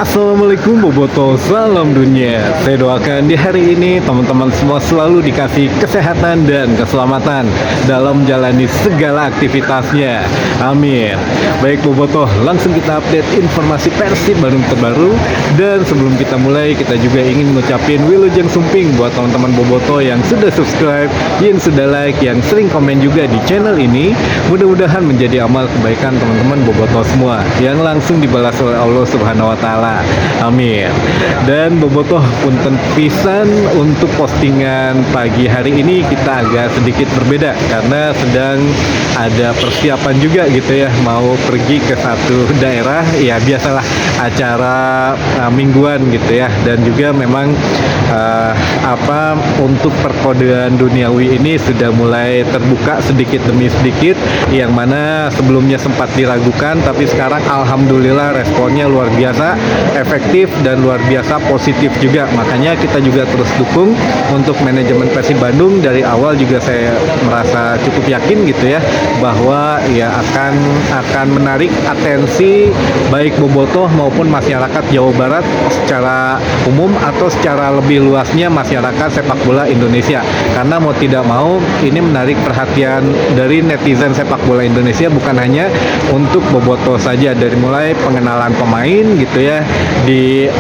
Assalamualaikum Boboto, salam dunia. Saya doakan di hari ini teman-teman semua selalu dikasih kesehatan dan keselamatan dalam menjalani segala aktivitasnya. Amin. Baik Boboto, langsung kita update informasi Persib Bandung terbaru. Dan sebelum kita mulai, kita juga ingin mengucapin Wilujeng Sumping buat teman-teman Boboto yang sudah subscribe, yang sudah like, yang sering komen juga di channel ini. Mudah-mudahan menjadi amal kebaikan teman-teman Boboto semua yang langsung dibalas oleh Allah Subhanahu wa Ta'ala. Amin. Dan Bobotoh punten pisan untuk postingan pagi hari ini kita agak sedikit berbeda karena sedang ada persiapan juga gitu ya, mau pergi ke satu daerah, ya biasalah acara mingguan gitu ya. Dan juga memang untuk perkodean duniawi ini sudah mulai terbuka sedikit demi sedikit, yang mana sebelumnya sempat diragukan tapi sekarang alhamdulillah responnya luar biasa efektif dan luar biasa positif juga. Makanya kita juga terus dukung untuk manajemen Persib Bandung. Dari awal juga saya merasa cukup yakin gitu ya, bahwa ya akan menarik atensi baik Bobotoh maupun masyarakat Jawa Barat secara umum atau secara lebih luasnya masyarakat sepak bola Indonesia. Karena mau tidak mau ini menarik perhatian dari netizen sepak bola Indonesia, bukan hanya untuk Bobotoh saja, dari mulai pengenalan pemain gitu ya, di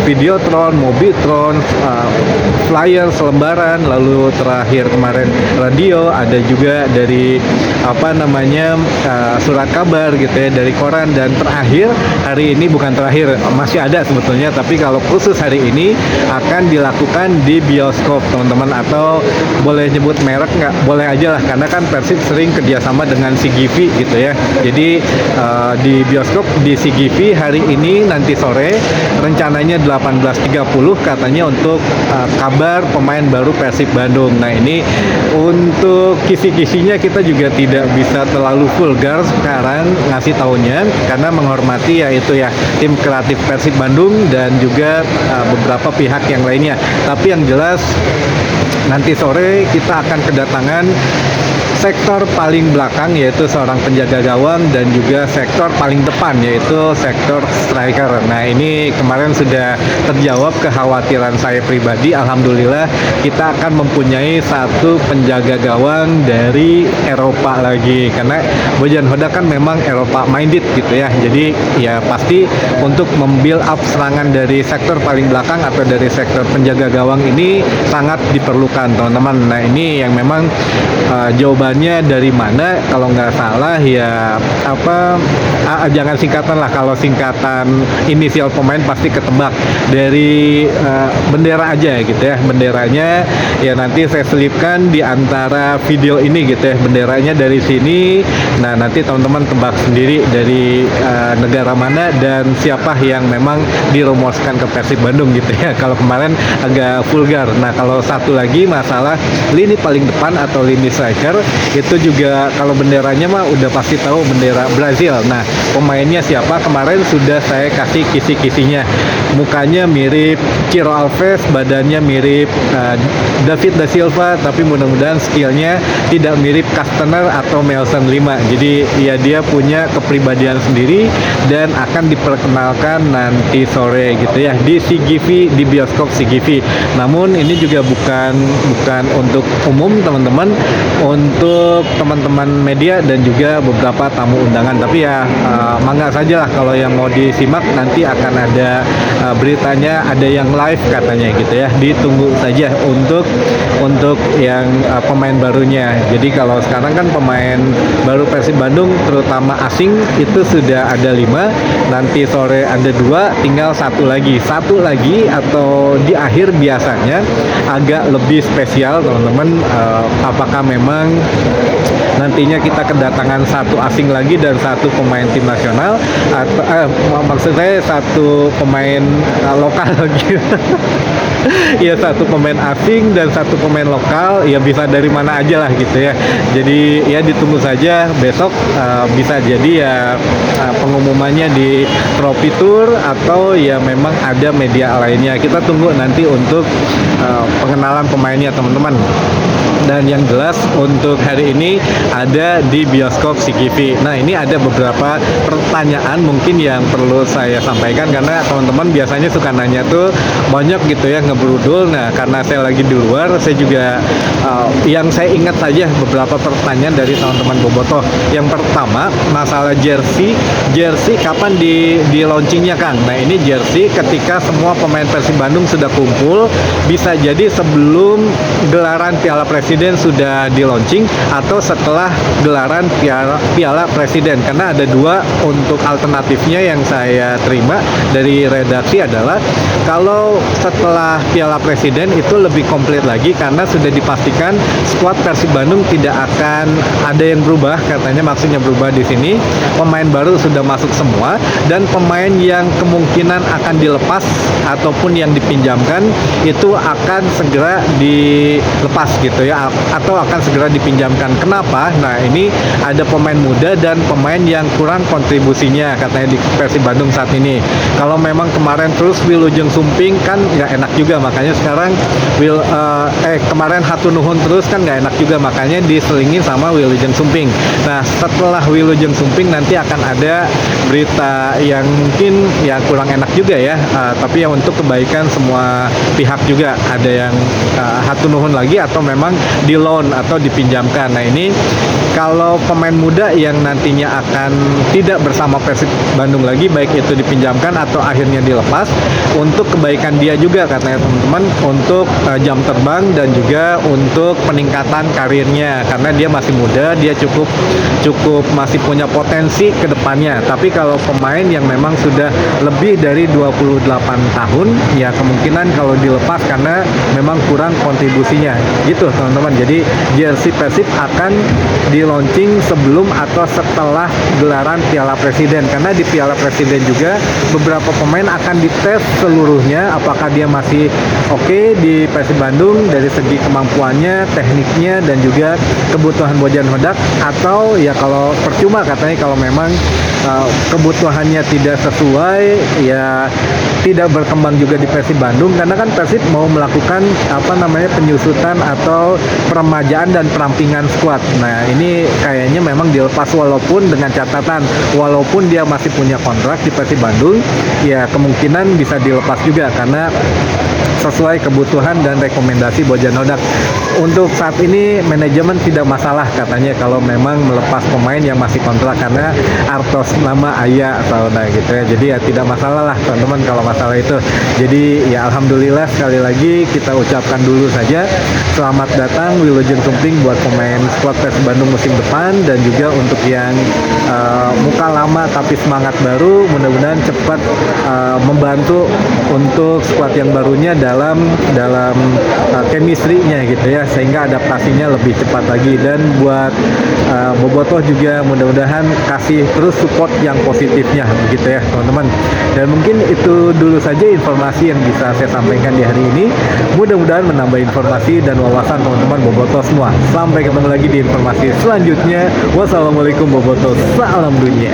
Videotron, Mobitron, flyer selembaran, lalu terakhir kemarin radio, ada juga dari surat kabar gitu ya, dari koran, dan terakhir hari ini, bukan terakhir, masih ada sebetulnya, tapi kalau khusus hari ini akan dilakukan di bioskop teman-teman, atau boleh nyebut merek nggak? Boleh aja lah, karena kan Persib sering kerjasama dengan CGV gitu ya. Jadi di bioskop di CGV hari ini nanti sore rencananya 18.30 katanya untuk kabar pemain baru Persib Bandung. Nah ini untuk kisi-kisinya kita juga tidak bisa terlalu vulgar sekarang ngasih taunya, karena menghormati yaitu ya tim kreatif Persib Bandung dan juga beberapa pihak yang lainnya. Tapi yang jelas nanti sore kita akan kedatangan sektor paling belakang yaitu seorang penjaga gawang, dan juga sektor paling depan yaitu sektor striker. Nah ini kemarin sudah terjawab kekhawatiran saya pribadi. Alhamdulillah kita akan mempunyai satu penjaga gawang dari Eropa lagi, karena Bojan Hoda kan memang Eropa minded gitu ya. Jadi ya pasti untuk membuild up serangan dari sektor paling belakang atau dari sektor penjaga gawang ini sangat diperlukan teman-teman. Nah ini yang memang jawabannya dari mana, kalau nggak salah ya jangan singkatan lah, kalau singkatan inisial pemain pasti ketebak dari bendera aja gitu ya. Benderanya ya nanti saya selipkan di antara video ini gitu ya, benderanya dari sini. Nah nanti teman-teman tebak sendiri dari negara mana dan siapa yang memang dirumuskan ke Persib Bandung gitu ya. Kalau kemarin agak vulgar. Nah kalau satu lagi masalah lini paling depan atau lini striker, itu juga kalau benderanya mah udah pasti tahu bendera Brazil. Nah pemainnya siapa kemarin sudah saya kasih kisi-kisinya. Mukanya mirip Ciro Alves, badannya mirip David Da Silva, tapi mudah-mudahan skillnya tidak mirip Castaner atau Melson 5. Jadi ya dia punya kepribadian sendiri dan akan diperkenalkan nanti sore gitu ya di CGV, di bioskop CGV. Namun ini juga bukan untuk umum teman-teman, untuk teman-teman media dan juga beberapa tamu undangan. Tapi ya mangga saja lah, kalau yang mau disimak nanti akan ada beritanya, ada yang live katanya gitu ya. Ditunggu saja untuk yang pemain barunya. Jadi kalau sekarang kan pemain baru Persib Bandung terutama asing itu sudah ada 5, nanti sore ada 2, tinggal satu lagi atau di akhir biasanya agak lebih spesial teman-teman. Apakah memang nantinya kita kedatangan satu asing lagi dan satu pemain tim nasional, atau maksud saya satu pemain lokal gitu. Ya satu pemain asing dan satu pemain lokal, ya bisa dari mana aja lah gitu ya. Jadi ya ditunggu saja besok, bisa jadi ya pengumumannya di Trophy Tour atau ya memang ada media lainnya. Kita tunggu nanti untuk pengenalan pemainnya teman-teman. Dan yang jelas untuk hari ini ada di bioskop CGV. Nah, ini ada beberapa pertanyaan mungkin yang perlu saya sampaikan karena teman-teman biasanya suka nanya tuh banyak gitu ya, ngebrudul. Nah, karena saya lagi di luar, saya juga yang saya ingat saja beberapa pertanyaan dari teman-teman Bobotoh. Yang pertama, masalah jersey kapan di launchingnya, Kang? Nah, ini jersey ketika semua pemain Persib Bandung sudah kumpul, bisa jadi sebelum gelaran Piala Presiden sudah di launching atau setelah gelaran Piala Presiden, karena ada dua untuk alternatifnya yang saya terima dari redaksi adalah kalau setelah Piala Presiden itu lebih komplit lagi karena sudah dipastikan skuad Persib Bandung tidak akan ada yang berubah, katanya maksudnya berubah di sini, pemain baru sudah masuk semua dan pemain yang kemungkinan akan dilepas ataupun yang dipinjamkan itu akan segera dilepas gitu ya, atau akan segera dipinjamkan. Kenapa? Nah, ini ada pemain muda dan pemain yang kurang kontribusinya katanya di Persib Bandung saat ini. Kalau memang kemarin terus Wilujeng Sumping kan nggak enak juga, makanya sekarang kemarin Hatunuhun terus kan nggak enak juga, makanya diselingin sama Wilujeng Sumping. Nah, setelah Wilujeng Sumping nanti akan ada berita yang mungkin ya kurang enak juga ya, tapi yang untuk kebaikan semua pihak juga, ada yang Hatunuhun lagi atau memang di loan atau dipinjamkan. Nah, ini kalau pemain muda yang nantinya akan tidak bersama Persib Bandung lagi, baik itu dipinjamkan atau akhirnya dilepas, untuk kebaikan dia juga katanya teman-teman, untuk jam terbang dan juga untuk peningkatan karirnya, karena dia masih muda, dia cukup masih punya potensi ke depannya. Tapi kalau pemain yang memang sudah lebih dari 28 tahun, ya kemungkinan kalau dilepas karena memang kurang kontribusinya gitu teman-teman. Jadi jersey Persib akan di launching sebelum atau setelah gelaran Piala Presiden, karena di Piala Presiden juga beberapa pemain akan dites seluruhnya apakah dia masih oke di Persib Bandung dari segi kemampuannya, tekniknya dan juga kebutuhan Bojan Hodak, atau ya kalau percuma katanya kalau memang kebutuhannya tidak sesuai, ya tidak berkembang juga di Persib Bandung, karena kan Persib mau melakukan penyusutan atau peremajaan dan perampingan skuad. Nah, ini kayaknya memang dilepas, walaupun dengan catatan walaupun dia masih punya kontrak di Persib Bandung, ya kemungkinan bisa dilepas juga karena sesuai kebutuhan dan rekomendasi Bojan Hodak. Untuk saat ini manajemen tidak masalah katanya kalau memang melepas pemain yang masih kontrak karena artos nama ayah atau gitu ya. Jadi ya tidak masalah lah teman-teman kalau masalah itu. Jadi ya alhamdulillah, sekali lagi kita ucapkan dulu saja selamat datang Wilujeng Sumping buat pemain skuad Persib Bandung musim depan, dan juga untuk yang muka lama tapi semangat baru, mudah-mudahan cepat membantu untuk skuad yang barunya dalam chemistry-nya gitu ya, sehingga adaptasinya lebih cepat lagi. Dan buat Bobotoh juga mudah-mudahan kasih terus support yang positifnya begitu ya teman-teman. Dan mungkin itu dulu saja informasi yang bisa saya sampaikan di hari ini, mudah-mudahan menambah informasi dan wawasan teman-teman Bobotoh semua. Sampai ketemu lagi di informasi selanjutnya. Wassalamualaikum Bobotoh, salam dunia.